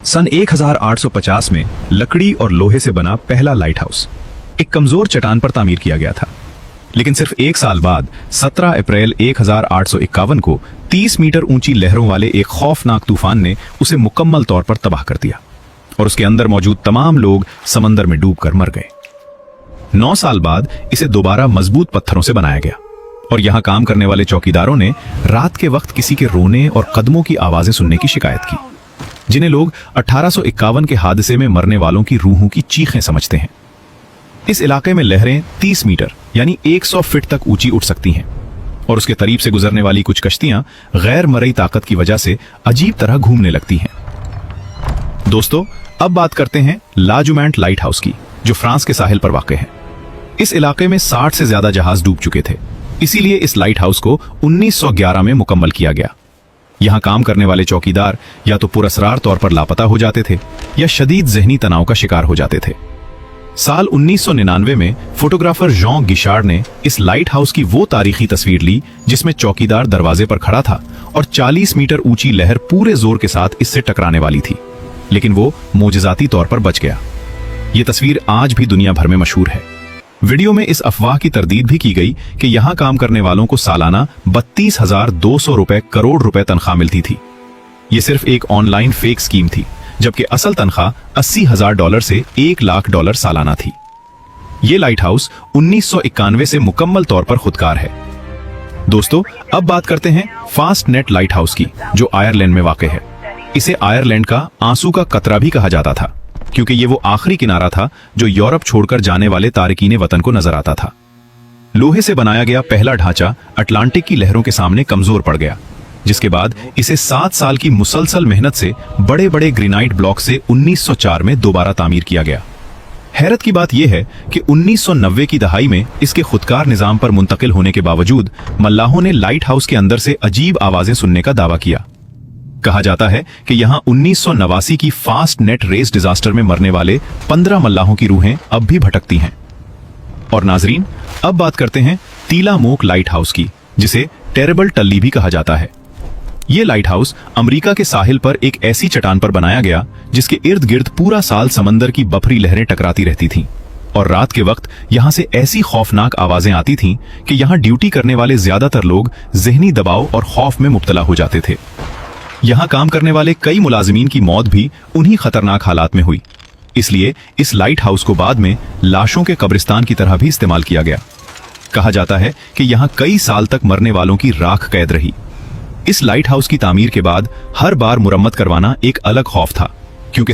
सन 1850 में लकड़ी और लोहे से बना पहला लाइट हाउस एक कमजोर चट्टान पर तामीर किया गया था। लेकिन सिर्फ एक साल बाद 17 अप्रैल 1851 को 30 मीटर ऊंची लहरों वाले एक खौफनाक तूफान ने उसे मुकम्मल तौर पर तबाह कर दिया और उसके अंदर मौजूद तमाम लोग समंदर में डूबकर मर गए। 9 साल बाद इसे दोबारा मजबूत पत्थरों से बनाया गया और यहां काम करने वाले चौकीदारों ने रात के वक्त किसी के रोने और कदमों की आवाजें सुनने की शिकायत की, जिन्हें लोग 1851 के हादसे में मरने वालों की रूहों की चीखें समझते हैं। इस इलाके में लहरें 30 मीटर यानी 100 फीट तक ऊंची उठ सकती हैं और उसके करीब से गुजरने वाली कुछ कश्तियां गैर मरई ताकत की वजह से अजीब तरह घूमने लगती हैं। दोस्तों, अब बात करते हैं लाजुमेंट लाइट हाउस की, जो फ्रांस के साहिल पर वाक़ है। इस इलाके में 60 से ज्यादा जहाज डूब चुके थे, इसीलिए इस लाइट हाउस को 1911 में मुकम्मल किया गया। यहां काम करने वाले चौकीदार या तो पुरस्रार तौर पर लापता हो जाते थे या शदीद जहनी तनाव का शिकार हो जाते थे। साल 1999 में फोटोग्राफर जॉन गिशार्ड ने इस लाइट हाउस की वो तारीखी तस्वीर ली जिसमें चौकीदार दरवाजे पर खड़ा था और 40 मीटर ऊंची लहर पूरे जोर के साथ इससे टकराने वाली थी, लेकिन वो मोजज़ाती तौर पर बच गया। ये तस्वीर आज भी दुनिया भर में मशहूर है। वीडियो में इस अफवाह की तरदीद भी की गई कि यहां काम करने वालों को सालाना 32,200 रुपए करोड़ रुपए तनख्वाह मिलती थी। ये सिर्फ एक ऑनलाइन फेक स्कीम थी, जबकि असल तनख्वाह $80,000 से $1,00,000 सालाना थी। ये लाइट हाउस 1991 से मुकम्मल तौर पर खुदकार है। दोस्तों, अब बात करते हैं फास्ट नेट लाइट हाउस की, जो आयरलैंड में वाक़ है। इसे आयरलैंड का आंसू का कतरा भी कहा जाता था, क्योंकि ये वो आखिरी किनारा था जो यूरोप छोड़कर जाने वाले तारिकीने वतन को नजर आता था। लोहे से बनाया गया पहला ढांचा अटलांटिक की लहरों के सामने कमजोर पड़ गया, जिसके बाद इसे 7 साल की मुसलसल मेहनत से बड़े बड़े ग्रेनाइट ब्लॉक से 1904 में दोबारा तामीर किया गया। हैरत की बात यह है कि 1990 की दहाई में इसके खुदकार निजाम पर मुंतकिल होने के बावजूद मल्लाहों ने लाइट हाउस के अंदर से अजीब आवाजें सुनने का दावा किया। कहा जाता है कि यहां 1989 की फास्ट नेट रेस डिजास्टर में मरने वाले 15 मल्लाहों की रूहें अब भी भटकती हैं। और नाजरीन, अब बात करते हैं तीलामोक लाइट हाउस की, जिसे टेरेबल टल्ली भी कहा जाता है। यह लाइट हाउस अमेरिका के साहिल पर एक ऐसी चट्टान पर बनाया गया जिसके इर्द गिर्द पूरा साल समंदर की बफरी लहरें टकराती रहती थीं और रात के वक्त यहां से ऐसी खौफनाक आवाजें आती थीं कि यहां ड्यूटी करने वाले ज्यादातर लोग जहनी दबाव और खौफ में मुब्तला हो जाते थे। यहां काम करने वाले कई मुलाजिमीन की मौत भी उन्हीं खतरनाक हालात में हुई, इसलिए इस लाइट हाउस को बाद में लाशों के कब्रिस्तान की तरह भी इस्तेमाल किया गया। कहा जाता है कि यहां कई साल तक मरने वालों की राख कैद रही। इस लाइट हाउस की तामीर के बाद हर बार मुरम्मत करवाना एक अलग खौफ था, क्योंकि